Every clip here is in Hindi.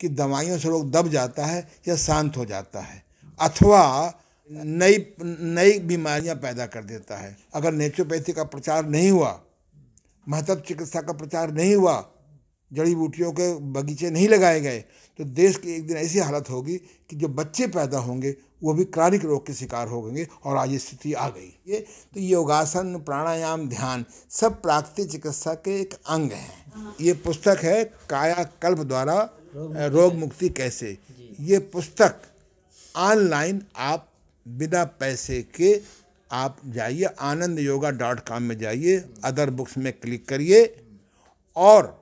कि दवाइयों से रोग दब जाता है या शांत हो जाता है, अथवा नई नई बीमारियां पैदा कर देता है। अगर नेचुरोपैथी का प्रचार नहीं हुआ, महत्व चिकित्सा का प्रचार नहीं हुआ, जड़ी बूटियों के बगीचे नहीं लगाए गए, तो देश की एक दिन ऐसी हालत होगी कि जो बच्चे पैदा होंगे वो भी क्रॉनिक रोग के शिकार हो गए। और आज स्थिति आ गई। ये तो योगासन, प्राणायाम, ध्यान सब प्राकृतिक चिकित्सा के एक अंग हैं। ये पुस्तक है कायाकल्प द्वारा रोग मुक्ति कैसे। ये पुस्तक ऑनलाइन आप बिना पैसे के आप जाइए, anandyoga.com में जाइए, अदर बुक्स में क्लिक करिए और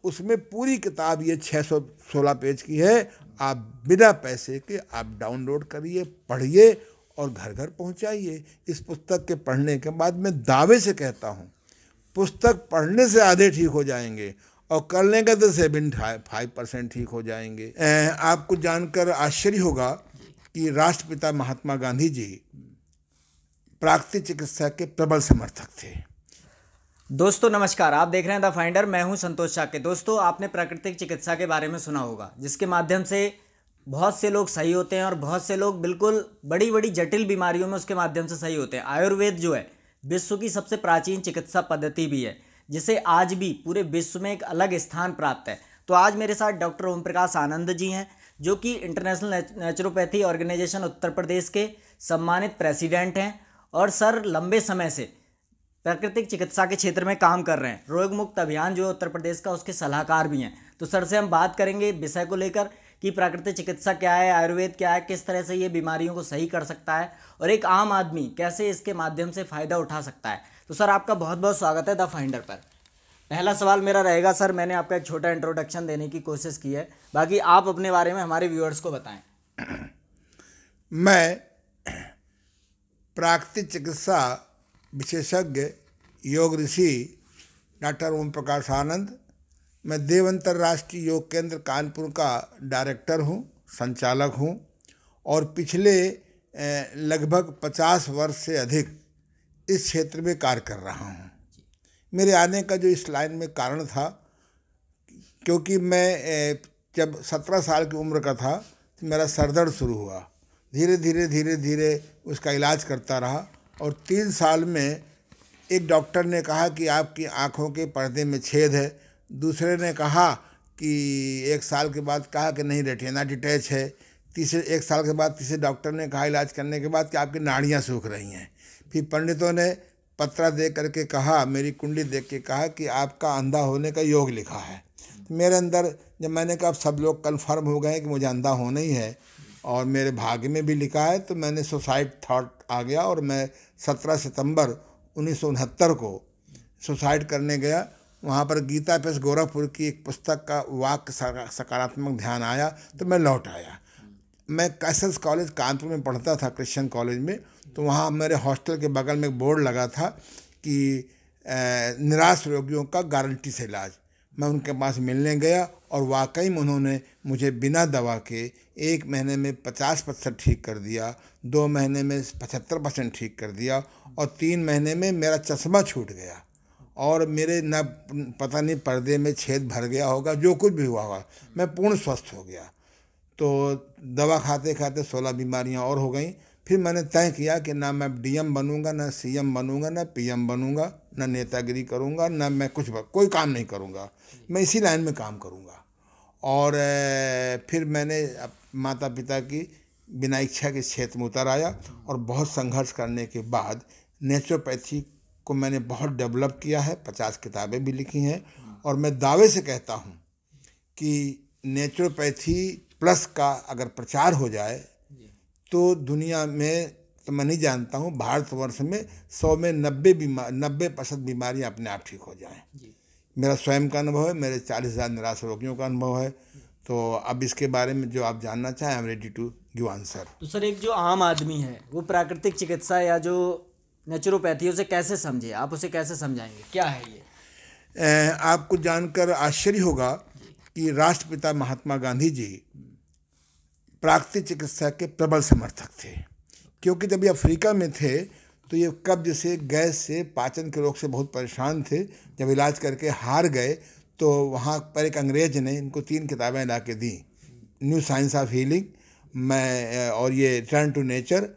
उसमें पूरी किताब ये 616 पेज की है। आप बिना पैसे के आप डाउनलोड करिए, पढ़िए और घर घर पहुंचाइए। इस पुस्तक के पढ़ने के बाद मैं दावे से कहता हूं, पुस्तक पढ़ने से आधे ठीक हो जाएंगे और कर लेंगे तो 75% ठीक हो जाएंगे। आपको जानकर आश्चर्य होगा कि राष्ट्रपिता महात्मा गांधी जी प्राकृतिक चिकित्सा के प्रबल समर्थक थे। दोस्तों नमस्कार, आप देख रहे हैं द फाइंडर। मैं हूं संतोष चाके। दोस्तों, आपने प्राकृतिक चिकित्सा के बारे में सुना होगा, जिसके माध्यम से बहुत से लोग सही होते हैं और बहुत से लोग बिल्कुल बड़ी बड़ी जटिल बीमारियों में उसके माध्यम से सही होते हैं। आयुर्वेद जो है विश्व की सबसे प्राचीन चिकित्सा पद्धति भी है, जिसे आज भी पूरे विश्व में एक अलग स्थान प्राप्त है। तो आज मेरे साथ डॉक्टर ओम प्रकाश आनंद जी हैं, जो कि international naturopathy organisation Uttar Pradesh के सम्मानित प्रेसिडेंट हैं और सर लंबे समय से प्राकृतिक चिकित्सा के क्षेत्र में काम कर रहे हैं। रोग मुक्त अभियान जो है उत्तर प्रदेश का, उसके सलाहकार भी हैं। तो सर से हम बात करेंगे विषय को लेकर कि प्राकृतिक चिकित्सा क्या है, आयुर्वेद क्या है, किस तरह से ये बीमारियों को सही कर सकता है और एक आम आदमी कैसे इसके माध्यम से फ़ायदा उठा सकता है। तो सर आपका बहुत बहुत स्वागत है द फाइंडर पर। पहला सवाल मेरा रहेगा सर, मैंने आपका एक छोटा इंट्रोडक्शन देने की कोशिश की है, बाकी आप अपने बारे में हमारे व्यूअर्स को बताएं। मैं प्राकृतिक चिकित्सा विशेषज्ञ योग ऋषि डॉक्टर ओम प्रकाश आनंद, मैं देव अंतर्राष्ट्रीय योग केंद्र कानपुर का डायरेक्टर हूँ, संचालक हूँ और पिछले लगभग 50 वर्ष से अधिक इस क्षेत्र में कार्य कर रहा हूँ। मेरे आने का जो इस लाइन में कारण था, क्योंकि मैं जब 17 साल की उम्र का था तो मेरा सर दर्द शुरू हुआ। धीरे धीरे उसका इलाज करता रहा और 3 साल में एक डॉक्टर ने कहा कि आपकी आँखों के पर्दे में छेद है। दूसरे ने कहा कि 1 साल के बाद कहा कि नहीं, रेटिना डिटैच है। 1 साल के बाद तीसरे डॉक्टर ने कहा इलाज करने के बाद कि आपकी नाड़ियाँ सूख रही हैं। फिर पंडितों ने पत्रा दे करके कहा, मेरी कुंडली देख के कहा कि आपका अंधा होने का योग लिखा है। मेरे अंदर जब मैंने कहा सब लोग कन्फर्म हो गए कि मुझे अंधा होना ही है और मेरे भाग्य में भी लिखा है, तो मैंने सुसाइड थॉट आ गया और मैं 17 सितंबर 1969 को सुसाइड करने गया। वहाँ पर गीता पेश गोरखपुर की एक पुस्तक का वाक्य सकारात्मक ध्यान आया तो मैं लौट आया। मैं कैसल्स कॉलेज कानपुर में पढ़ता था, क्रिश्चियन कॉलेज में। तो वहाँ मेरे हॉस्टल के बगल में एक बोर्ड लगा था कि निराश रोगियों का गारंटी से इलाज। मैं उनके पास मिलने गया और वाकई में उन्होंने मुझे बिना दवा के 1 महीने में 50% ठीक कर दिया, 2 महीने में 75% ठीक कर दिया और 3 महीने में मेरा चश्मा छूट गया और मेरे न पता नहीं पर्दे में छेद भर गया होगा, जो कुछ भी हुआ होगा, मैं पूर्ण स्वस्थ हो गया। तो दवा खाते खाते 16 बीमारियां और हो गई। फिर मैंने तय किया कि ना मैं डीएम बनूंगा, ना सीएम बनूंगा, ना पीएम बनूंगा, ना नेतागिरी करूंगा, ना मैं कोई काम नहीं करूंगा, मैं इसी लाइन में काम करूंगा। और फिर मैंने माता पिता की बिना इच्छा के क्षेत्र में उतर आया और बहुत संघर्ष करने के बाद नेचुरोपैथी को मैंने बहुत डेवलप किया है। 50 किताबें भी लिखी हैं और मैं दावे से कहता हूँ कि नेचुरोपैथी प्लस का अगर प्रचार हो जाए तो दुनिया में, तो मैं नहीं जानता हूँ, भारतवर्ष में 100 में 90% बीमारियाँ अपने आप ठीक हो जाएं। मेरा स्वयं का अनुभव है, मेरे 40,000 निराश रोगियों का अनुभव है। तो अब इसके बारे में जो आप जानना चाहें, I am ready to give answer. तो सर, एक जो आम आदमी है वो प्राकृतिक चिकित्सा या जो नेचुरोपैथी उसे कैसे समझे, आप उसे कैसे समझाएंगे, क्या है ये? आपको जानकर आश्चर्य होगा कि राष्ट्रपिता महात्मा गांधी जी प्राकृतिक चिकित्सा के प्रबल समर्थक थे। क्योंकि जब ये अफ्रीका में थे तो ये कब्ज से, गैस से, पाचन के रोग से बहुत परेशान थे। जब इलाज करके हार गए तो वहाँ पर एक अंग्रेज ने इनको 3 किताबें ला के दी, न्यू साइंस ऑफ हीलिंग, मैं और ये रिटर्न टू नेचर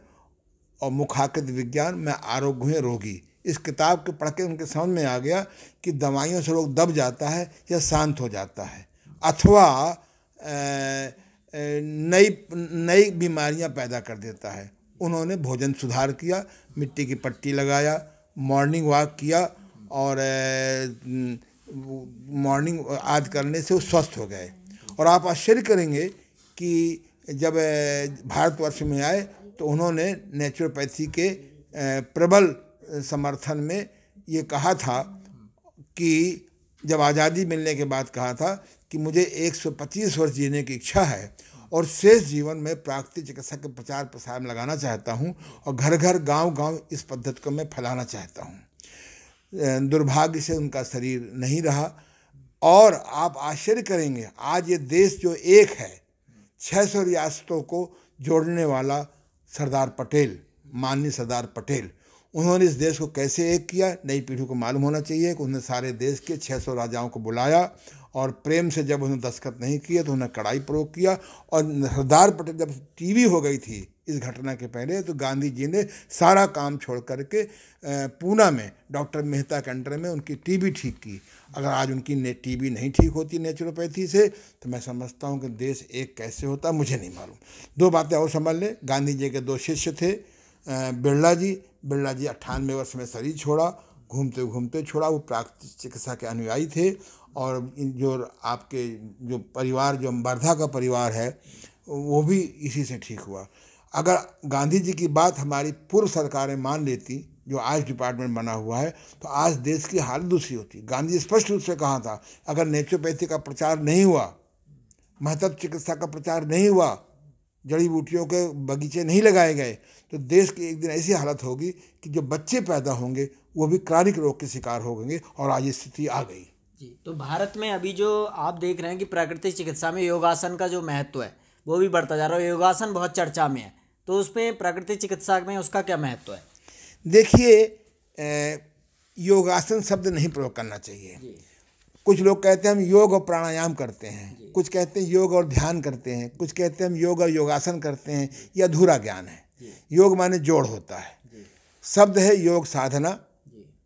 और मुखाकृत विज्ञान, मैं आरोग्य हूँ रोगी। इस किताब के पढ़ के उनके समझ में आ गया कि दवाइयों से रोग दब जाता है या शांत हो जाता है, अथवा नई नई बीमारियां पैदा कर देता है। उन्होंने भोजन सुधार किया, मिट्टी की पट्टी लगाया, मॉर्निंग वॉक किया और मॉर्निंग आदि करने से वो स्वस्थ हो गए। और आप आश्चर्य करेंगे कि जब भारतवर्ष में आए तो उन्होंने नेचुरोपैथी के प्रबल समर्थन में ये कहा था कि जब आज़ादी मिलने के बाद कहा था कि मुझे 125 वर्ष जीने की इच्छा है और शेष जीवन में प्राकृतिक चिकित्सा के प्रचार प्रसार में लगाना चाहता हूँ और घर घर गांव गांव इस पद्धति को मैं फैलाना चाहता हूँ। दुर्भाग्य से उनका शरीर नहीं रहा और आप आश्चर्य करेंगे, आज ये देश जो एक है, 600 रियासतों को जोड़ने वाला सरदार पटेल, माननीय सरदार पटेल, उन्होंने इस देश को कैसे एक किया, नई पीढ़ी को मालूम होना चाहिए कि उन्होंने सारे देश के 600 राजाओं को बुलाया और प्रेम से जब उन्होंने दस्तखत नहीं किए तो उन्होंने कड़ाई प्रयोग किया। और सरदार पटेल जब टीवी हो गई थी इस घटना के पहले, तो गांधी जी ने सारा काम छोड़ करके पूना में डॉक्टर मेहता के अंडर में उनकी टीबी ठीक की। अगर आज उनकी टीबी नहीं ठीक होती नेचुरोपैथी से, तो मैं समझता हूँ कि देश एक कैसे होता, मुझे नहीं मालूम। 2 बातें और समझ लें, गांधी जी के 2 शिष्य थे, बिरला जी 98 वर्ष में शरीर छोड़ा, घूमते घूमते छोड़ा। वो प्राकृतिक चिकित्सा के अनुयायी थे और जो आपके जो परिवार, जो वर्धा का परिवार है, वो भी इसी से ठीक हुआ। अगर गांधी जी की बात हमारी पूर्व सरकारें मान लेती, जो आज डिपार्टमेंट बना हुआ है, तो आज देश की हालत दूसरी होती। गांधी जी स्पष्ट रूप से कहा था, अगर नेचुरोपैथी का प्रचार नहीं हुआ, महत्व चिकित्सा का प्रचार नहीं हुआ, जड़ी बूटियों के बगीचे नहीं लगाए गए, तो देश की एक दिन ऐसी हालत होगी कि जो बच्चे पैदा होंगे वो भी क्रॉनिक रोग के शिकार होंगे। और आज स्थिति आ गई जी। तो भारत में अभी जो आप देख रहे हैं कि प्राकृतिक चिकित्सा में योगासन का जो महत्व है वो भी बढ़ता जा रहा है। योगासन बहुत चर्चा में है, तो उसमें प्राकृतिक चिकित्सा में उसका क्या महत्व है? देखिए, योगासन शब्द नहीं प्रयोग करना चाहिए। कुछ लोग कहते हैं हम योग और प्राणायाम करते हैं, कुछ कहते हैं योग और ध्यान करते हैं, कुछ कहते हैं हम योग और योगासन करते हैं। ये अधूरा ज्ञान है। योग माने जोड़ होता है। शब्द है योग साधना,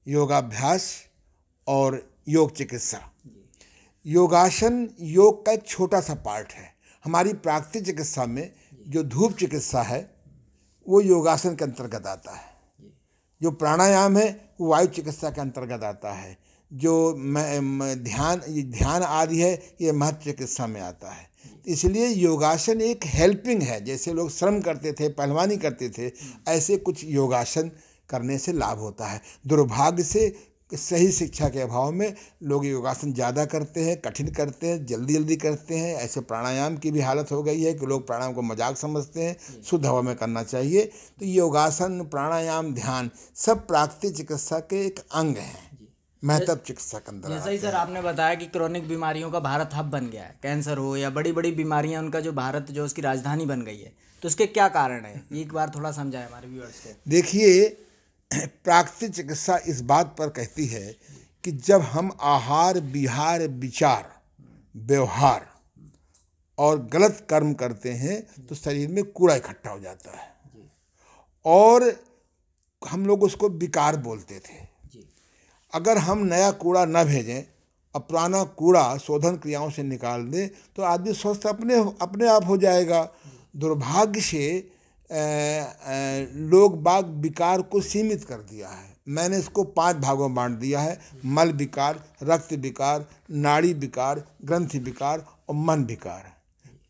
योगाभ्यास और योग चिकित्सा। योगासन योग का एक छोटा सा पार्ट है। हमारी प्राकृतिक चिकित्सा में जो धूप चिकित्सा है वो योगासन के अंतर्गत आता है। जो प्राणायाम है वो वायु चिकित्सा के अंतर्गत आता है। जो ध्यान आदि है ये महत्व चिकित्सा में आता है। इसलिए योगासन एक हेल्पिंग है। जैसे लोग श्रम करते थे, पहलवानी करते थे, ऐसे कुछ योगासन करने से लाभ होता है। दुर्भाग्य से सही शिक्षा के अभाव में लोग योगासन ज़्यादा करते हैं, कठिन करते हैं, जल्दी जल्दी करते हैं। ऐसे प्राणायाम की भी हालत हो गई है कि लोग प्राणायाम को मजाक समझते हैं, शुद्ध हवा में करना चाहिए। तो योगासन, प्राणायाम, ध्यान सब प्राकृतिक चिकित्सा के एक अंग हैं, महत्व चिकित्सा के अंदर। जैसा ही सर आपने बताया कि क्रॉनिक बीमारियों का भारत हब बन गया है, कैंसर हो या बड़ी बड़ी बीमारियां, उनका जो भारत जो उसकी राजधानी बन गई है, तो उसके क्या कारण है? एक बार थोड़ा समझाएं हमारे व्यूअर्स को। देखिए, प्राकृतिक चिकित्सा इस बात पर कहती है कि जब हम आहार, विहार, विचार, व्यवहार और गलत कर्म करते हैं तो शरीर में कूड़ा इकट्ठा हो जाता है और हम लोग उसको विकार बोलते थे। अगर हम नया कूड़ा न भेजें और पुराना कूड़ा शोधन क्रियाओं से निकाल दें तो आदमी स्वस्थ अपने आप हो जाएगा। दुर्भाग्य से लोग बाग विकार को सीमित कर दिया है। मैंने इसको 5 भागों में बांट दिया है: मल विकार, रक्त विकार, नाड़ी विकार, ग्रंथि विकार और मन विकार।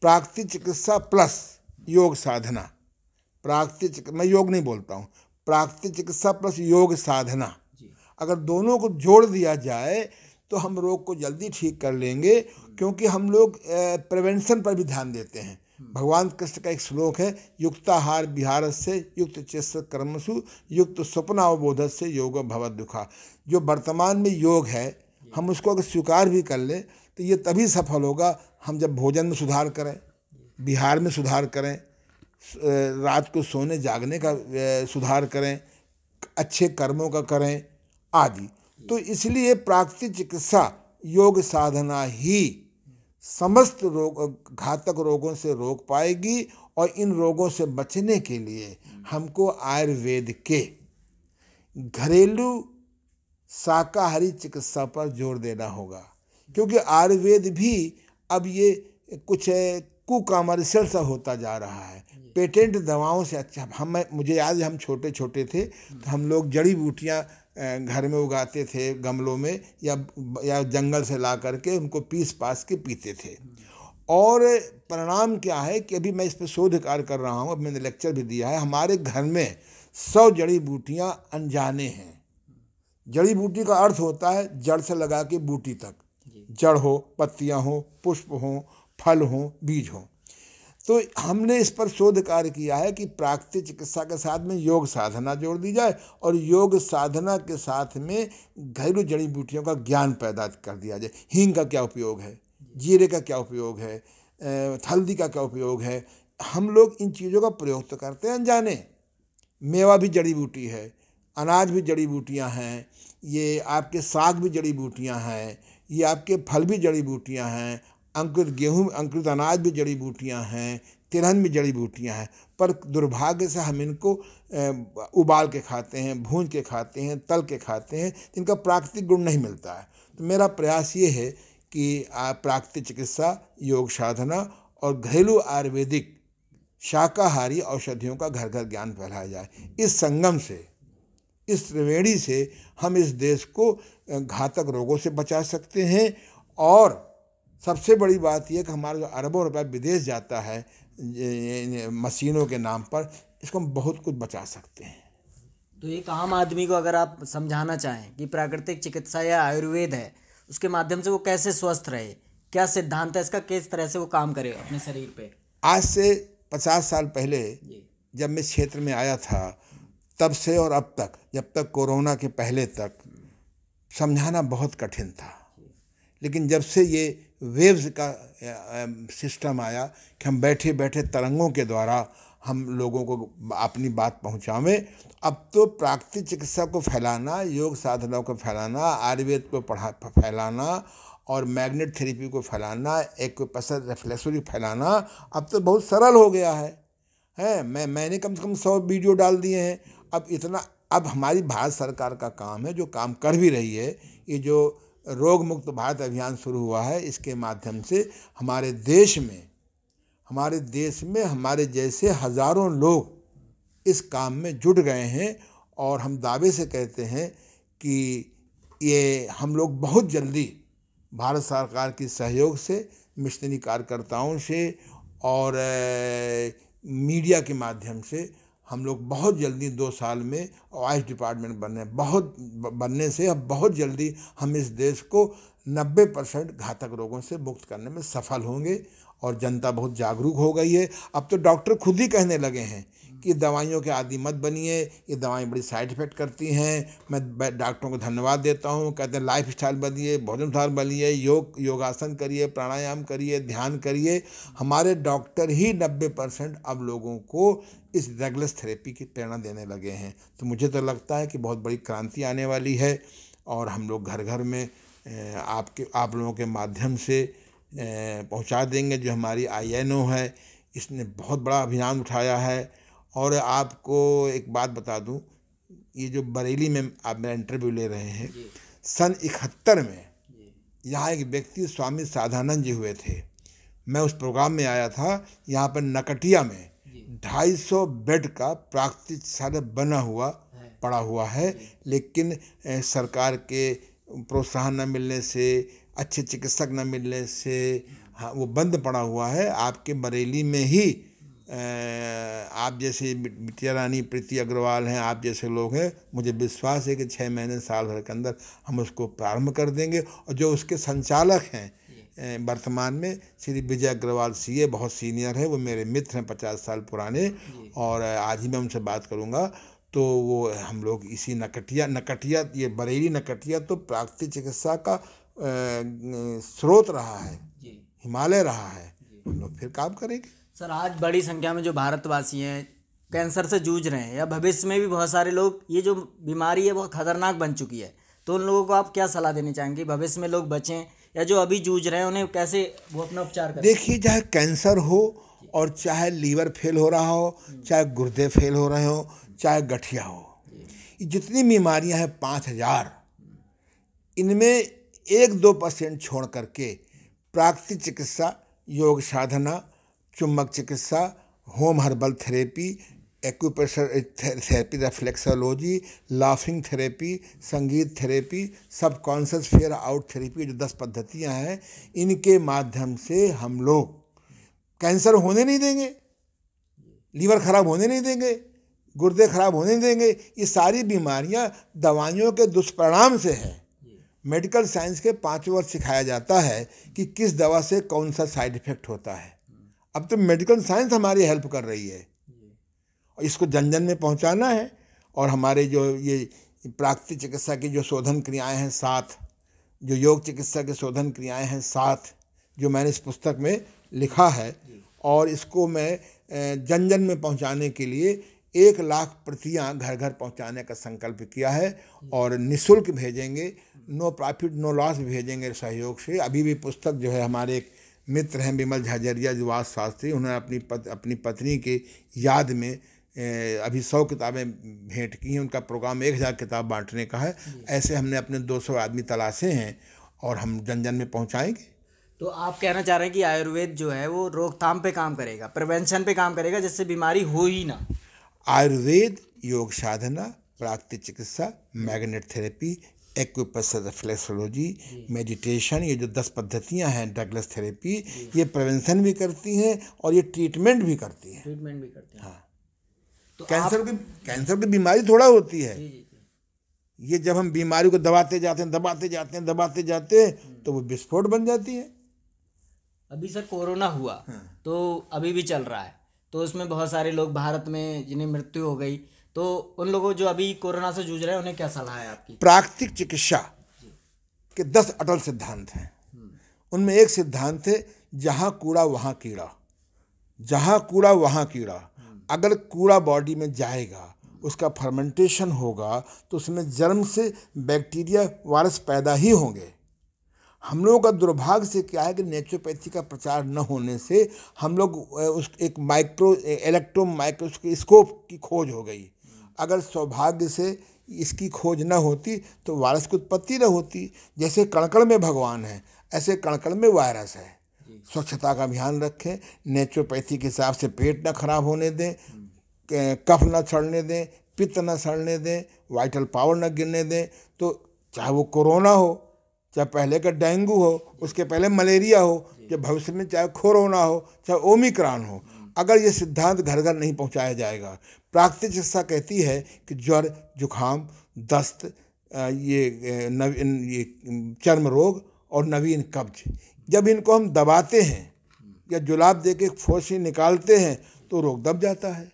प्राकृतिक चिकित्सा प्लस योग साधना, मैं योग नहीं बोलता हूँ, प्राकृतिक चिकित्सा प्लस योग साधना, अगर दोनों को जोड़ दिया जाए तो हम रोग को जल्दी ठीक कर लेंगे। क्योंकि हम लोग प्रिवेंशन पर भी ध्यान देते हैं। भगवान कृष्ण का एक श्लोक है, युक्ताहार विहारस्य युक्त चेष्ट कर्मसु युक्त स्वप्नावबोधस्य योग भवद दुखा। जो वर्तमान में योग है हम उसको अगर स्वीकार भी कर लें तो ये तभी सफल होगा हम जब भोजन में सुधार करें, विहार में सुधार करें, रात को सोने जागने का सुधार करें, अच्छे कर्मों का करें आदि। तो इसलिए प्राकृतिक चिकित्सा योग साधना ही समस्त घातक रोगों से रोक पाएगी। और इन रोगों से बचने के लिए हमको आयुर्वेद के घरेलू शाकाहारी चिकित्सा पर जोर देना होगा, क्योंकि आयुर्वेद भी अब ये कुछ कुकमर्शियल सा होता जा रहा है। पेटेंट दवाओं से अच्छा मुझे याद है, हम छोटे छोटे थे तो हम लोग जड़ी बूटियाँ घर में उगाते थे गमलों में या जंगल से ला करके उनको पीस पास के पीते थे। और परिणाम क्या है कि अभी मैं इस पर शोध कार्य कर रहा हूँ, अब मैंने लेक्चर भी दिया है। हमारे घर में 100 जड़ी बूटियाँ अनजाने हैं। जड़ी बूटी का अर्थ होता है जड़ से लगा के बूटी तक, जड़ हो, पत्तियाँ हो, पुष्प हो, फल हो, बीज हो। तो हमने इस पर शोध कार्य किया है कि प्राकृतिक चिकित्सा के साथ में योग साधना जोड़ दी जाए और योग साधना के साथ में घरेलू जड़ी बूटियों का ज्ञान पैदा कर दिया जाए। हींग का क्या उपयोग है, जीरे का क्या उपयोग है, हल्दी का क्या उपयोग है। हम लोग इन चीज़ों का प्रयोग तो करते हैं अनजाने। मेवा भी जड़ी बूटी है, अनाज भी जड़ी बूटियां हैं, ये आपके साग भी जड़ी बूटियां हैं, ये आपके फल भी जड़ी बूटियां हैं, अंकुरित गेहूँ, अंकुरित अनाज भी जड़ी बूटियां हैं, तिलहन भी जड़ी बूटियां हैं। पर दुर्भाग्य से हम इनको उबाल के खाते हैं, भून के खाते हैं, तल के खाते हैं, इनका प्राकृतिक गुण नहीं मिलता है। तो मेरा प्रयास ये है कि प्राकृतिक चिकित्सा, योग साधना और घरेलू आयुर्वेदिक शाकाहारी औषधियों का घर घर ज्ञान फैलाया जाए। इस संगम से, इस त्रिवेणी से हम इस देश को घातक रोगों से बचा सकते हैं। और सबसे बड़ी बात यह कि हमारा जो अरबों रुपया विदेश जाता है मशीनों के नाम पर, इसको हम बहुत कुछ बचा सकते हैं। तो एक आम आदमी को अगर आप समझाना चाहें कि प्राकृतिक चिकित्सा या आयुर्वेद है, उसके माध्यम से वो कैसे स्वस्थ रहे, क्या सिद्धांत है इसका, किस तरह से वो काम करे अपने शरीर पे? आज से 50 साल पहले जब मैं क्षेत्र में आया था, तब से और अब तक, जब तक कोरोना के पहले तक, समझाना बहुत कठिन था। लेकिन जब से ये वेव्स का सिस्टम आया कि हम बैठे बैठे तरंगों के द्वारा हम लोगों को अपनी बात पहुंचावें, अब तो प्राकृतिक चिकित्सा को फैलाना, योग साधना को फैलाना, आयुर्वेद को फैलाना और मैग्नेट थेरेपी को फैलाना, एक्यूप्रेशर रिफ्लेक्सरी फैलाना अब तो बहुत सरल हो गया है। मैंने कम से कम 100 वीडियो डाल दिए हैं। अब हमारी भारत सरकार का काम है, जो काम कर भी रही है, ये जो रोग मुक्त भारत अभियान शुरू हुआ है, इसके माध्यम से हमारे देश में हमारे जैसे हज़ारों लोग इस काम में जुट गए हैं। और हम दावे से कहते हैं कि ये हम लोग बहुत जल्दी भारत सरकार के सहयोग से, मिशनरी कार्यकर्ताओं से और मीडिया के माध्यम से हम लोग बहुत जल्दी 2 साल में आयुष डिपार्टमेंट बनने से अब बहुत जल्दी हम इस देश को 90% घातक रोगों से मुक्त करने में सफल होंगे। और जनता बहुत जागरूक हो गई है। अब तो डॉक्टर खुद ही कहने लगे हैं कि दवाइयों के आदी मत बनिए, ये दवाएं बड़ी साइड इफ़ेक्ट करती हैं। मैं डॉक्टरों को धन्यवाद देता हूँ। कहते हैं लाइफ स्टाइल बदलिए, भोजन सुधार बदलिए, योगासन करिए, प्राणायाम करिए, ध्यान करिए। हमारे डॉक्टर ही 90% अब लोगों को इस रेगुलर थेरेपी की प्रेरणा देने लगे हैं। तो मुझे तो लगता है कि बहुत बड़ी क्रांति आने वाली है। और हम लोग घर घर में आप लोगों के माध्यम से पहुंचा देंगे। जो हमारी INO है, इसने बहुत बड़ा अभियान उठाया है। और आपको एक बात बता दूं, ये जो बरेली में आप मेरा इंटरव्यू ले रहे हैं, सन 71 में यहाँ एक व्यक्ति स्वामी साधानंद जी हुए थे। मैं उस प्रोग्राम में आया था। यहाँ पर नकटिया में 250 बेड का प्राकृतिक चिकित्सालय पड़ा हुआ है। लेकिन सरकार के प्रोत्साहन न मिलने से, अच्छे चिकित्सक न मिलने से वो बंद पड़ा हुआ है। आपके बरेली में ही आप जैसे बिटिया रानी, प्रीति अग्रवाल हैं, आप जैसे लोग हैं, मुझे विश्वास है कि 6 महीने साल भर के अंदर हम उसको प्रारंभ कर देंगे। और जो उसके संचालक हैं वर्तमान में, श्री विजय अग्रवाल CA, बहुत सीनियर है, वो मेरे मित्र हैं 50 साल पुराने। और आज ही मैं उनसे बात करूँगा। तो वो हम लोग इसी नकटिया ये बरेली नकटिया तो प्राकृतिक चिकित्सा का स्रोत रहा है, हिमालय रहा है। हम लोग फिर काम करेंगे। सर, आज बड़ी संख्या में जो भारतवासी हैं कैंसर से जूझ रहे हैं, या भविष्य में भी बहुत सारे लोग, ये जो बीमारी है बहुत खतरनाक बन चुकी है, तो उन लोगों को आप क्या सलाह देनी चाहेंगे, भविष्य में लोग बचें या जो अभी जूझ रहे हैं उन्हें कैसे वो अपना उपचार करें? देखिए, चाहे कैंसर हो और चाहे लीवर फेल हो रहा हो, चाहे गुर्दे फेल हो रहे हो, चाहे गठिया हो, ये जितनी बीमारियां हैं 5,000, इनमें 1-2% छोड़ करके प्राकृतिक चिकित्सा, योग साधना, चुंबक चिकित्सा, home herbal therapy, acupressure therapy, reflexology, laughing therapy, संगीत therapy, subconscious fear out therapy, जो 10 पद्धतियां हैं, इनके माध्यम से हम लोग कैंसर होने नहीं देंगे, लीवर खराब होने नहीं देंगे, गुर्दे खराब होने नहीं देंगे। ये सारी बीमारियां दवाइयों के दुष्परिणाम से है। मेडिकल साइंस के 5 वर्ष सिखाया जाता है कि किस दवा से कौन सा साइड इफेक्ट होता है। अब तो मेडिकल साइंस हमारी हेल्प कर रही है और इसको जन जन में पहुंचाना है। और हमारे जो ये प्राकृतिक चिकित्सा की जो शोधन क्रियाएं हैं 7, जो योग चिकित्सा की शोधन क्रियाएं हैं 7, जो मैंने इस पुस्तक में लिखा है, और इसको मैं जन जन में पहुंचाने के लिए 1 लाख प्रतियां घर घर पहुंचाने का संकल्प किया है और निःशुल्क भेजेंगे, नो प्रॉफिट नो लॉस भेजेंगे सहयोग से। अभी भी पुस्तक जो है, हमारे एक मित्र हैं विमल झाझरिया जुवास शास्त्री, उन्होंने अपनी पत्नी की याद में अभी 100 किताबें भेंट की हैं। उनका प्रोग्राम 1000 किताब बांटने का है। ऐसे हमने अपने 200 आदमी तलाशे हैं और हम जन जन में पहुंचाएंगे। तो आप कहना चाह रहे हैं कि आयुर्वेद जो है वो रोकथाम पे काम करेगा, प्रिवेंशन पे काम करेगा, जिससे बीमारी हो ही ना। आयुर्वेद, योग साधना, प्राकृतिक चिकित्सा, magnet therapy, acupressure reflexology, meditation, ये जो 10 पद्धतियां हैं, डगलस थेरेपी, ये प्रिवेंशन भी करती हैं और ये ट्रीटमेंट भी करती हैं। हाँ, तो कैंसर की बीमारी थोड़ा होती है। ये जब हम बीमारी को दबाते जाते हैं तो वो विस्फोट बन जाती है। अभी सर कोरोना हुआ तो अभी भी चल रहा है, तो उसमें बहुत सारे लोग भारत में जिन्हें मृत्यु हो गई, तो उन लोगों जो अभी कोरोना से जूझ रहे हैं उन्हें क्या सलाह है आपकी? प्राकृतिक चिकित्सा के 10 अटल सिद्धांत हैं। उनमें एक सिद्धांत है, जहां कूड़ा वहां कीड़ा, जहां कूड़ा वहां कीड़ा। अगर कूड़ा बॉडी में जाएगा, उसका फर्मेंटेशन होगा, तो उसमें जर्म से बैक्टीरिया, वायरस पैदा ही होंगे। हम लोगों का दुर्भाग्य से क्या है कि नेचुरोपैथी का प्रचार न होने से हम लोग उस एक इलेक्ट्रो माइक्रोस्कोप की खोज हो गई। अगर सौभाग्य से इसकी खोज न होती तो वायरस की उत्पत्ति न होती। जैसे कण-कण में भगवान है, ऐसे कण-कण में वायरस है। स्वच्छता का ध्यान रखें, नेचुरोपैथी के हिसाब से पेट न खराब होने दें, कफ न सड़ने दें, पित्त न सड़ने दें, वाइटल पावर न गिरने दें। तो चाहे वो कोरोना हो, चाहे पहले का डेंगू हो, उसके पहले मलेरिया हो, जब भविष्य में चाहे कोरोना हो, चाहे ओमिक्रॉन हो, अगर ये सिद्धांत घर घर नहीं पहुंचाया जाएगा। प्राकृतिक चिकित्सा कहती है कि ज्वर, जुखाम, दस्त, ये चर्म रोग और नवीन कब्ज, जब इनको हम दबाते हैं या जुलाब दे के फोर्स निकालते हैं तो रोग दब जाता है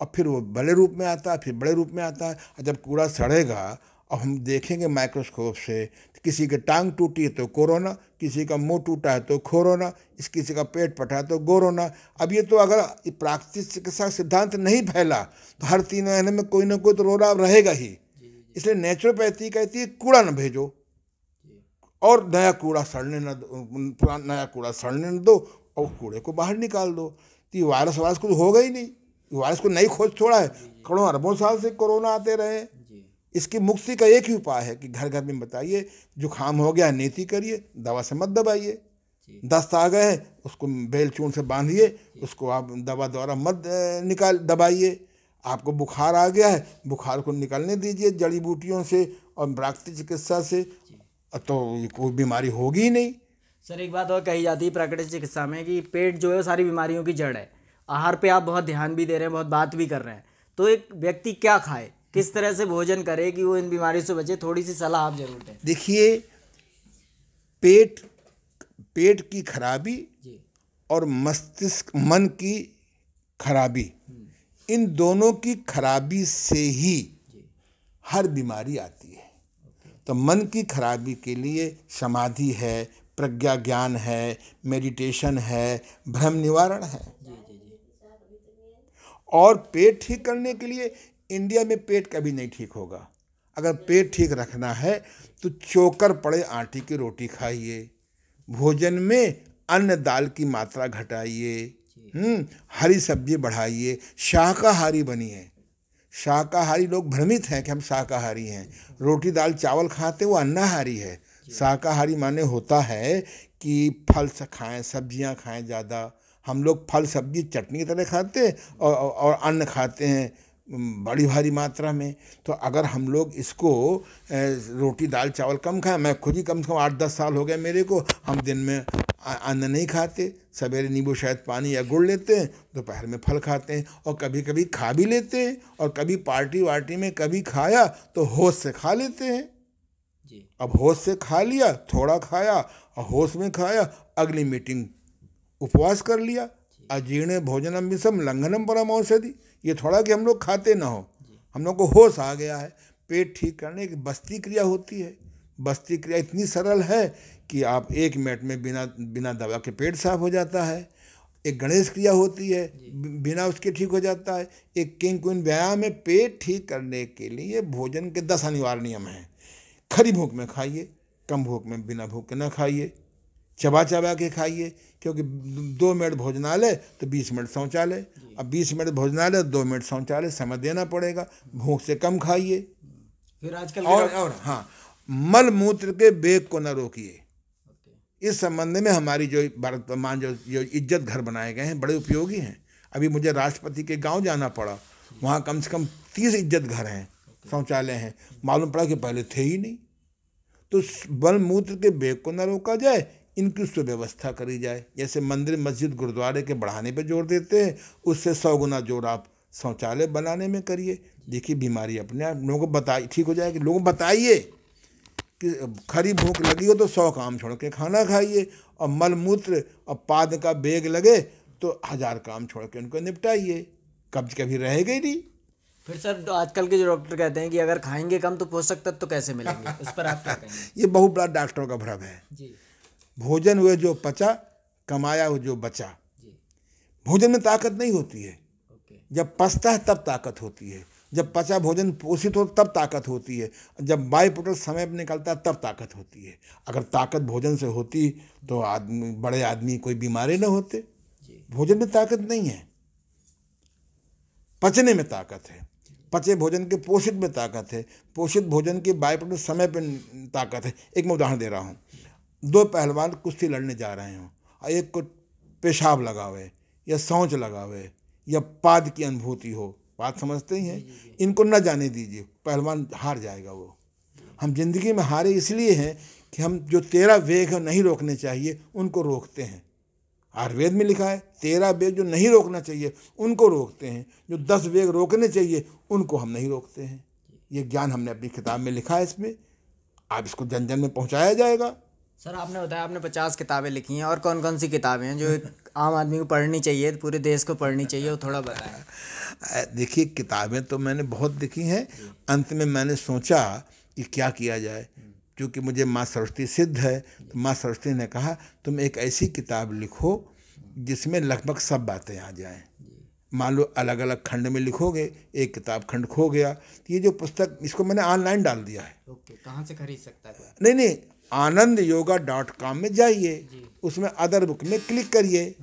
और फिर वो बड़े रूप में आता है, फिर बड़े रूप में आता है। और जब कूड़ा सड़ेगा और हम देखेंगे माइक्रोस्कोप से, तो किसी की टांग टूटी है तो कोरोना, किसी का मुंह टूटा है तो कोरोना, किसी का पेट फटा है तो कोरोना। अब ये तो अगर प्राकृतिक चिकित्सा सिद्धांत नहीं फैला तो हर 3 महीने में कोई ना कोई तो रोग रहेगा ही। इसलिए नेचुरोपैथी कहती है कूड़ा न भेजो और नया कूड़ा सड़ने न दो और कूड़े को बाहर निकाल दो। तो ये वायरस को होगा ही नहीं। वायरस को नई खोज थोड़ा है, करोड़ों अरबों साल से कोरोना आते रहे। इसकी मुक्ति का एक ही उपाय है कि घर घर में बताइए, जुखाम हो गया नीति करिए, दवा से मत दबाइए। दस्त आ गए हैं, उसको बेल चूर्ण से बांधिए, उसको आप दवा द्वारा मत दबाइए। आपको बुखार आ गया है, बुखार को निकलने दीजिए जड़ी बूटियों से और प्राकृतिक चिकित्सा से, तो कोई बीमारी होगी ही नहीं। सर एक बात और कही जाती है प्राकृतिक चिकित्सा में कि पेट जो है सारी बीमारियों की जड़ है। आहार पे आप बहुत ध्यान भी दे रहे हैं, बहुत बात भी कर रहे हैं, तो एक व्यक्ति क्या खाए, किस तरह से भोजन करे कि वो इन बीमारियों से बचे, थोड़ी सी सलाह आप जरूर दें। देखिए, पेट की खराबी और मस्तिष्क मन की खराबी, इन दोनों की खराबी से ही हर बीमारी आती है। तो मन की खराबी के लिए समाधि है, प्रज्ञा ज्ञान है, मेडिटेशन है, भ्रम निवारण है। और पेट ठीक करने के लिए इंडिया में पेट कभी नहीं ठीक होगा। अगर पेट ठीक रखना है तो चोकर पड़े आटे की रोटी खाइए, भोजन में अन्न दाल की मात्रा घटाइए, हरी सब्जी बढ़ाइए, शाकाहारी बनिए। शाकाहारी लोग भ्रमित हैं कि हम शाकाहारी हैं, रोटी दाल चावल खाते वो अन्नाहारी है। शाकाहारी माने होता है कि फल से खाएं, सब्जियां खाएं ज़्यादा। हम लोग फल सब्जी चटनी की तरह खाते हैं और अन्न खाते हैं बड़ी भारी मात्रा में। तो अगर हम लोग इसको रोटी दाल चावल कम खाएं, मैं खुद ही कम से कम 8-10 साल हो गए मेरे को, हम दिन में अन्न नहीं खाते, सवेरे नींबू शहद पानी या गुड़ लेते हैं, दोपहर में फल खाते हैं, और कभी कभी खा भी लेते हैं, और कभी पार्टी वार्टी में कभी खाया तो होश से खा लेते हैं जी। अब होश से खा लिया, थोड़ा खाया और होश में खाया, अगली मीटिंग उपवास कर लिया। अजीर्ण भोजनम विषम लंघनम परम औषधि। ये थोड़ा कि हम लोग खाते ना हो, हम लोग को होश आ गया है। पेट ठीक करने की बस्ती क्रिया होती है। बस्ती क्रिया इतनी सरल है कि आप 1 मिनट में बिना दवा के पेट साफ हो जाता है। एक गणेश क्रिया होती है, बिना उसके ठीक हो जाता है। एक किंग क्वीन व्यायाम में पेट ठीक करने के लिए भोजन के 10 अनिवार्य नियम हैं। खरी भूख में खाइए, कम भूख में बिना भूख के ना खाइए, चबा चबा के खाइए, क्योंकि 2 मिनट भोजनालय तो 20 मिनट शौचालय। अब 20 मिनट भोजनालय 2 मिनट शौचालय, समय देना पड़ेगा। भूख से कम खाइए। फिर आजकल और हाँ, मल मूत्र के वेग को न रोकिए। इस संबंध में हमारी जो वर्तमान जो इज्जत घर बनाए गए हैं बड़े उपयोगी हैं। अभी मुझे राष्ट्रपति के गांव जाना पड़ा, वहाँ कम से कम 30 इज्जत घर हैं, शौचालय हैं। मालूम पड़ा कि पहले थे ही नहीं। तो मल मूत्र के वेग को न रोका जाए, इनकी सुव्यवस्था करी जाए। जैसे मंदिर मस्जिद गुरुद्वारे के बढ़ाने पर जोर देते हैं, उससे 100 गुना जोर आप शौचालय बनाने में करिए। देखिए बीमारी अपने आप लोगों को बताइए, ठीक हो जाएगी। लोगों को बताइए कि खरी भूख लगी हो तो 100 काम छोड़ के खाना खाइए, और मल मूत्र और पाद का बेग लगे तो 1000 काम छोड़ के उनको निपटाइए। कब्ज कभी रहेगा ही नहीं। फिर सर आजकल के जो डॉक्टर कहते हैं कि अगर खाएंगे कम तो पोषक तत्व तो कैसे मिलेंगे, उस पर आप क्या कहेंगे? ये बहुत बड़ा डॉक्टरों का भ्रम है जी। भोजन हुए जो पचा, कमाया हुआ जो बचा जी। भोजन में ताकत नहीं होती है। जब पचता है तब ताकत होती है। जब पचा भोजन पोषित हो तब ताकत होती है। जब बाई प्रोडक्ट समय पर निकलता है तब ताकत होती है। अगर ताकत भोजन से होती तो बड़े आदमी कोई बीमारी न होते। भोजन में ताकत नहीं है, पचने में ताकत है। पचे भोजन के पोषित में ताकत है, पोषित भोजन के बाई प्रोडक्ट समय पर ताकत है। एक मैं उदाहरण दे रहा हूँ। 2 पहलवान कुश्ती लड़ने जा रहे हों, और एक को पेशाब लगावे या शौच लगावे या पाद की अनुभूति हो, बात समझते ही हैं। इनको न जाने दीजिए, पहलवान हार जाएगा वो। हम जिंदगी में हारे इसलिए हैं कि हम जो 13 वेग नहीं रोकने चाहिए उनको रोकते हैं। आयुर्वेद में लिखा है 13 वेग जो नहीं रोकना चाहिए उनको रोकते हैं, जो 10 वेग रोकने चाहिए उनको हम नहीं रोकते हैं। ये ज्ञान हमने अपनी किताब में लिखा है। इसमें आप इसको जन जन में पहुंचाया जाएगा। सर आपने बताया आपने 50 किताबें लिखी हैं, और कौन कौन सी किताबें हैं जो एक आम आदमी को पढ़नी चाहिए, पूरे देश को पढ़नी चाहिए, वो थोड़ा बताएं। देखिए किताबें तो मैंने बहुत लिखी हैं। अंत में मैंने सोचा कि क्या किया जाए, क्योंकि मुझे माँ सरस्वती सिद्ध है। तो माँ सरस्वती ने कहा तुम एक ऐसी किताब लिखो जिसमें लगभग सब बातें आ जाएं। मान लो अलग अलग खंड में लिखोगे, एक किताब खंड खो गया, तो ये जो पुस्तक इसको मैंने ऑनलाइन डाल दिया है। ओके, कहाँ से खरीद सकता है? नहीं, AnandYoga.com में जाइए, उसमें अदर बुक में क्लिक करिए,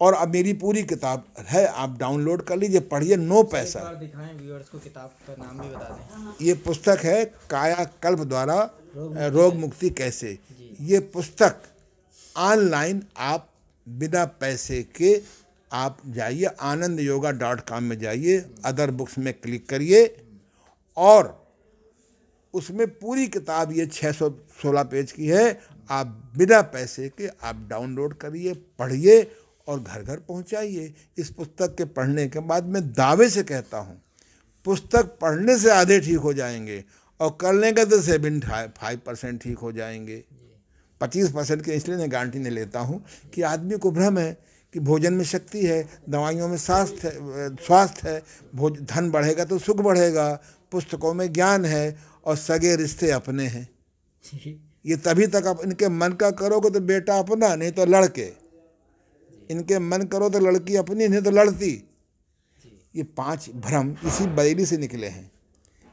और अब मेरी पूरी किताब है, आप डाउनलोड कर लीजिए, पढ़िए, नो पैसा। एक बार दिखाएं व्यूअर्स को, किताब का नाम भी बता दें। ये पुस्तक है कायाकल्प द्वारा रोग मुक्ति कैसे। ये पुस्तक ऑनलाइन आप बिना पैसे के आप जाइए, AnandYoga.com में जाइए, अदर बुक्स में क्लिक करिए, और उसमें पूरी किताब ये 616 पेज की है। आप बिना पैसे के आप डाउनलोड करिए, पढ़िए और घर घर पहुंचाइए। इस पुस्तक के पढ़ने के बाद मैं दावे से कहता हूं, पुस्तक पढ़ने से आधे ठीक हो जाएंगे, और कर लेंगे तो 75% ठीक हो जाएंगे। 25% के इसलिए मैं गारंटी नहीं लेता हूं कि आदमी को भ्रम है कि भोजन में शक्ति है, दवाइयों में स्वास्थ्य है, धन बढ़ेगा तो सुख बढ़ेगा, पुस्तकों में ज्ञान है, और सगे रिश्ते अपने हैं। ये तभी तक आप इनके मन का करोगे तो बेटा अपना, नहीं तो लड़के। इनके मन करो तो लड़की अपनी, नहीं तो लड़ती। ये 5 भ्रम इसी बरेली से निकले हैं।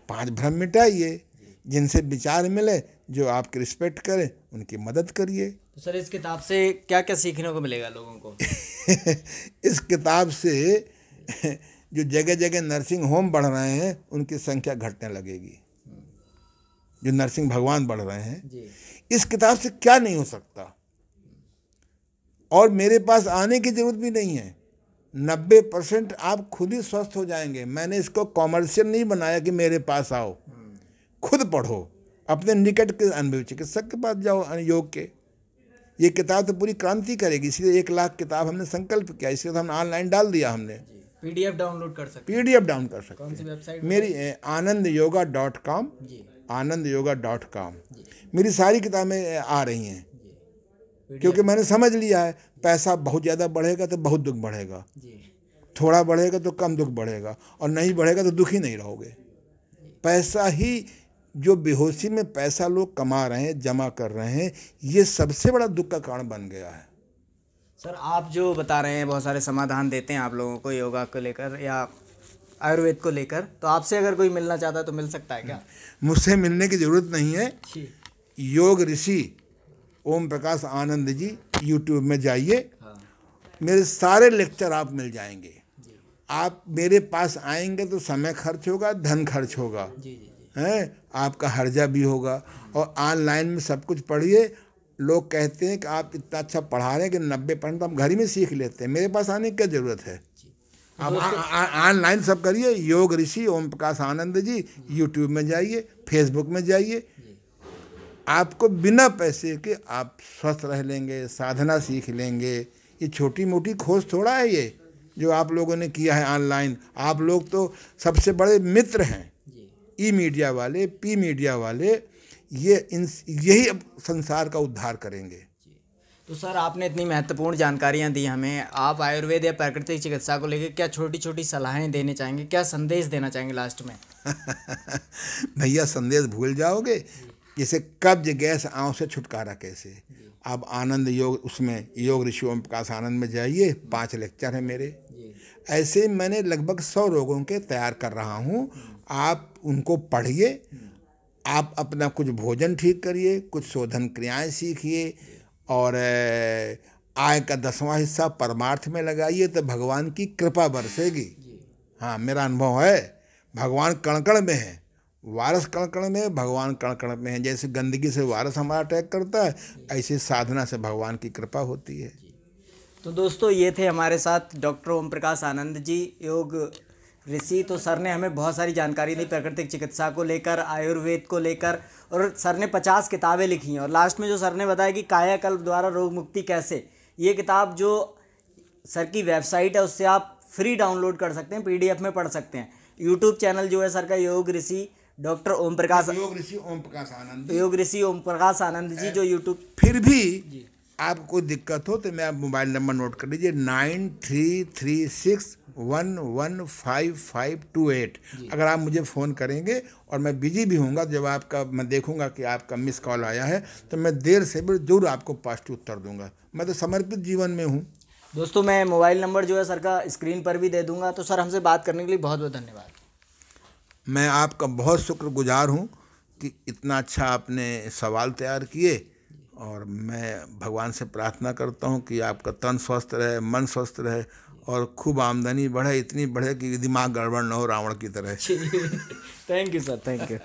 5 भ्रम मिटाइए, जिनसे विचार मिले, जो आपकी रिस्पेक्ट करे, उनकी मदद करिए। तो सर इस किताब से क्या क्या सीखने को मिलेगा लोगों को? इस किताब से जो जगह जगह नर्सिंग होम बढ़ रहे हैं उनकी संख्या घटने लगेगी। जो नर्सिंग भगवान बढ़ रहे हैं जी। इस किताब से क्या नहीं हो सकता। और मेरे पास आने की जरूरत भी नहीं है। 90% आप खुद ही स्वस्थ हो जाएंगे। मैंने इसको कॉमर्शियल नहीं बनाया कि मेरे पास आओ, खुद पढ़ो, अपने निकट के अनुभवी चिकित्सक के पास जाओ योग के। ये किताब तो पूरी क्रांति करेगी, इसलिए 1 लाख किताब हमने संकल्प किया, इसलिए तो हमने ऑनलाइन डाल दिया। हमने PDF डाउनलोड कर सकते हैं? PDF डाउन कर सकते कौन सी वेबसाइट? मेरी anandyoga.com, जी anandyoga.com। मेरी सारी किताबें आ रही हैं, जी क्योंकि मैंने समझ लिया है पैसा बहुत ज़्यादा बढ़ेगा तो बहुत दुख बढ़ेगा, जी थोड़ा बढ़ेगा तो कम दुख बढ़ेगा, और नहीं बढ़ेगा तो दुखी नहीं रहोगे। पैसा ही, जो बेहोशी में पैसा लोग कमा रहे हैं, जमा कर रहे हैं, ये सबसे बड़ा दुख का कारण बन गया है। सर आप जो बता रहे हैं बहुत सारे समाधान देते हैं आप लोगों को योगा को लेकर या आयुर्वेद को लेकर, तो आपसे अगर कोई मिलना चाहता है तो मिल सकता है क्या? मुझसे मिलने की ज़रूरत नहीं है। जी। योग ऋषि ओम प्रकाश आनंद जी यूट्यूब में जाइए, हाँ। मेरे सारे लेक्चर आप मिल जाएंगे। आप मेरे पास आएंगे तो समय खर्च होगा, धन खर्च होगा, जी जी जी। हैं, आपका हर्जा भी होगा। और ऑनलाइन में सब कुछ पढ़िए। लोग कहते हैं कि आप इतना अच्छा पढ़ा रहे हैं कि 90% हम घर ही में सीख लेते हैं। मेरे पास आने की क्या ज़रूरत है? आप ऑनलाइन सब करिए। योग ऋषि ओम प्रकाश आनंद जी यूट्यूब में जाइए, फेसबुक में जाइए। आपको बिना पैसे के आप स्वस्थ रह लेंगे, साधना सीख लेंगे। ये छोटी मोटी खोज थोड़ा है ये जो आप लोगों ने किया है ऑनलाइन। आप लोग तो सबसे बड़े मित्र हैं, ई मीडिया वाले, पी मीडिया वाले। यही अब संसार का उद्धार करेंगे। तो सर आपने इतनी महत्वपूर्ण जानकारियां दी हमें, आप आयुर्वेद या प्राकृतिक चिकित्सा को लेकर क्या छोटी छोटी सलाहें देने चाहेंगे, क्या संदेश देना चाहेंगे लास्ट में? भैया संदेश भूल जाओगे। जैसे कब्ज, गैस, आँव से छुटकारा कैसे। आप आनंद योग, उसमें योग ऋषि ओम प्रकाश आनंद में जाइए, 5 लेक्चर हैं मेरे। ऐसे मैंने लगभग 100 रोगों के तैयार कर रहा हूँ। आप उनको पढ़िए, आप अपना कुछ भोजन ठीक करिए, कुछ शोधन क्रियाएं सीखिए, और आय का 10वां हिस्सा परमार्थ में लगाइए तो भगवान की कृपा बरसेगी। हाँ, मेरा अनुभव है। भगवान कण कण में है, वायरस कण कण में है, भगवान कण कण में है। जैसे गंदगी से वायरस हमारा अटैक करता है, ऐसे साधना से भगवान की कृपा होती है। तो दोस्तों ये थे हमारे साथ डॉक्टर ओम प्रकाश आनंद जी, योग ऋषि। तो सर ने हमें बहुत सारी जानकारी दी प्राकृतिक चिकित्सा को लेकर, आयुर्वेद को लेकर, और सर ने 50 किताबें लिखी हैं। और लास्ट में जो सर ने बताया कि कायाकल्प द्वारा रोग मुक्ति कैसे, ये किताब जो सर की वेबसाइट है उससे आप फ्री डाउनलोड कर सकते हैं, PDF में पढ़ सकते हैं। यूट्यूब चैनल जो है सर का योग ऋषि डॉक्टर ओम प्रकाश, योग ऋषि ओम प्रकाश आनंद, योग ऋषि ओम प्रकाश आनंद जी जो यूट्यूब। फिर भी आपको कोई दिक्कत हो तो मेरा मोबाइल नंबर नोट कर लीजिए, 9336115528। अगर आप मुझे फ़ोन करेंगे और मैं बिजी भी होऊंगा, जब आपका मैं देखूंगा कि आपका मिस कॉल आया है तो मैं देर से भी जरूर आपको पॉजिटिव उत्तर दूंगा। मैं तो समर्पित जीवन में हूँ। दोस्तों मैं मोबाइल नंबर जो है सर का स्क्रीन पर भी दे दूंगा। तो सर हमसे बात करने के लिए बहुत बहुत धन्यवाद। मैं आपका बहुत शुक्रगुजार हूँ कि इतना अच्छा आपने सवाल तैयार किए, और मैं भगवान से प्रार्थना करता हूँ कि आपका तन स्वस्थ रहे, मन स्वस्थ रहे, और खूब आमदनी बढ़े, इतनी बढ़े कि दिमाग गड़बड़ न हो रावण की तरह। Thank you sir, thank you.